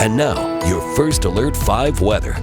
And now, your first Alert 5 weather.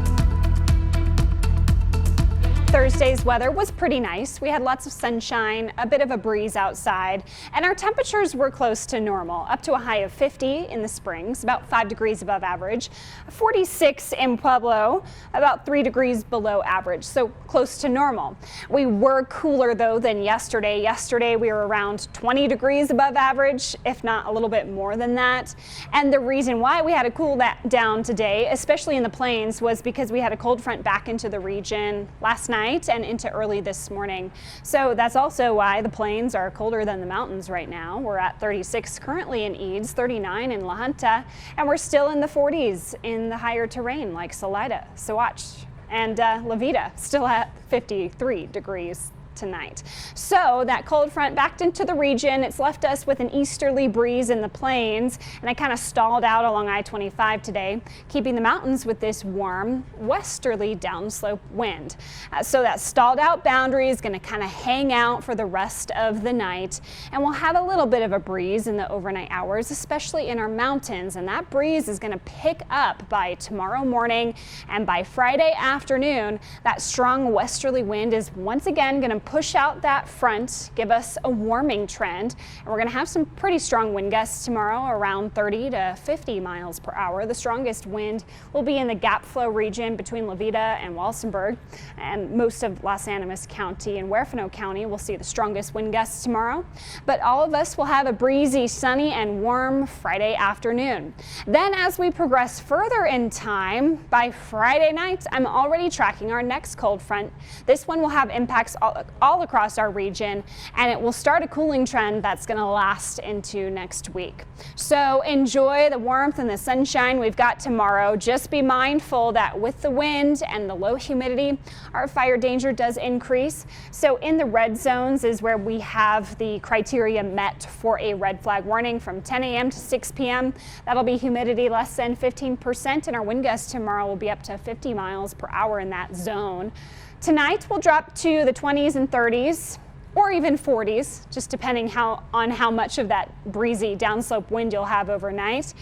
Thursday's weather was pretty nice. We had lots of sunshine, a bit of a breeze outside, and our temperatures were close to normal, up to a high of 50 in the Springs, about 5 degrees above average, 46 in Pueblo, about 3 degrees below average, so close to normal. We were cooler though than yesterday. Yesterday we were around 20 degrees above average, if not a little bit more than that. And the reason why we had to cool that down today, especially in the plains, was because we had a cold front back into the region last night and into early this morning. So that's also why the plains are colder than the mountains right now. We're at 36 currently in Eads, 39 in La Junta, and we're still in the 40s in the higher terrain like Salida, Saguache, and La Vida, still at 53 degrees tonight. So that cold front backed into the region. It's left us with an easterly breeze in the plains, and it kind of stalled out along I-25 today, keeping the mountains with this warm westerly downslope wind. So that stalled out boundary is going to kind of hang out for the rest of the night, and we'll have a little bit of a breeze in the overnight hours, especially in our mountains, and that breeze is going to pick up by tomorrow morning, and by Friday afternoon that strong westerly wind is once again going to push out that front, give us a warming trend, and we're going to have some pretty strong wind gusts tomorrow, around 30 to 50 miles per hour. The strongest wind will be in the gap flow region between La Vida and Walsenburg, and most of Los Animas County and Huerfano County will see the strongest wind gusts tomorrow. But all of us will have a breezy, sunny, and warm Friday afternoon. Then as we progress further in time, by Friday night, I'm already tracking our next cold front. This one will have impacts all across our region, and it will start a cooling trend that's going to last into next week. So enjoy the warmth and the sunshine we've got tomorrow. Just be mindful that with the wind and the low humidity, our fire danger does increase. So in the red zones is where we have the criteria met for a red flag warning from 10 a.m. to 6 p.m. That'll be humidity less than 15%, and our wind gusts tomorrow will be up to 50 miles per hour in that zone. Tonight we'll drop to the 20s and 30s, or even 40s, just depending on how much of that breezy downslope wind you'll have overnight.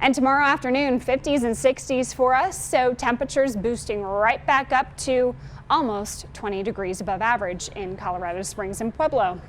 And tomorrow afternoon, 50s and 60s for us, so temperatures boosting right back up to almost 20 degrees above average in Colorado Springs and Pueblo.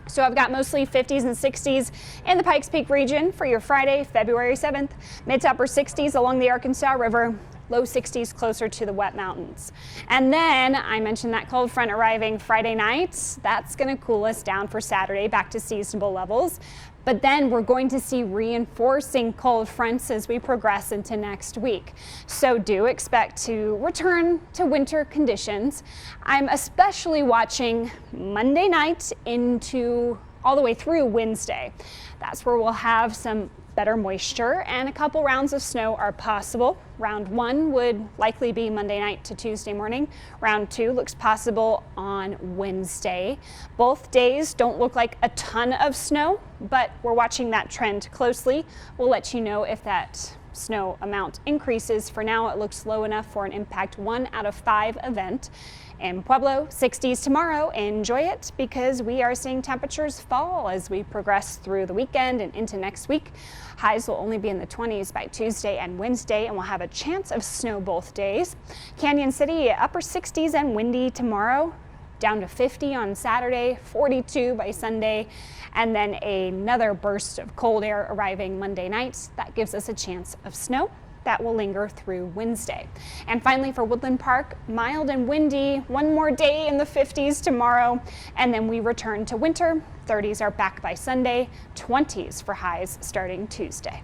So I've got mostly 50s and 60s in the Pikes Peak region for your Friday, February 7th, mid to upper 60s along the Arkansas River, low 60s closer to the wet mountains. And then I mentioned that cold front arriving Friday night. That's going to cool us down for Saturday back to seasonable levels. But then we're going to see reinforcing cold fronts as we progress into next week. So do expect to return to winter conditions. I'm especially watching Monday night into all the way through Wednesday. That's where we'll have some better moisture, and a couple rounds of snow are possible. Round 1 would likely be Monday night to Tuesday morning. Round 2 looks possible on Wednesday. Both days don't look like a ton of snow, but we're watching that trend closely. We'll let you know if that snow amount increases. For now, it looks low enough for an impact 1 out of 5 event. In Pueblo, 60s tomorrow. Enjoy it because we are seeing temperatures fall as we progress through the weekend and into next week. Highs will only be in the 20s by Tuesday and Wednesday, and we'll have a chance of snow both days. Canyon City, upper 60s and windy tomorrow, down to 50 on Saturday, 42 by Sunday, and then another burst of cold air arriving Monday night. That gives us a chance of snow. That will linger through Wednesday. And finally for Woodland Park, mild and windy, one more day in the 50s tomorrow, and then we return to winter. 30s are back by Sunday, 20s for highs starting Tuesday.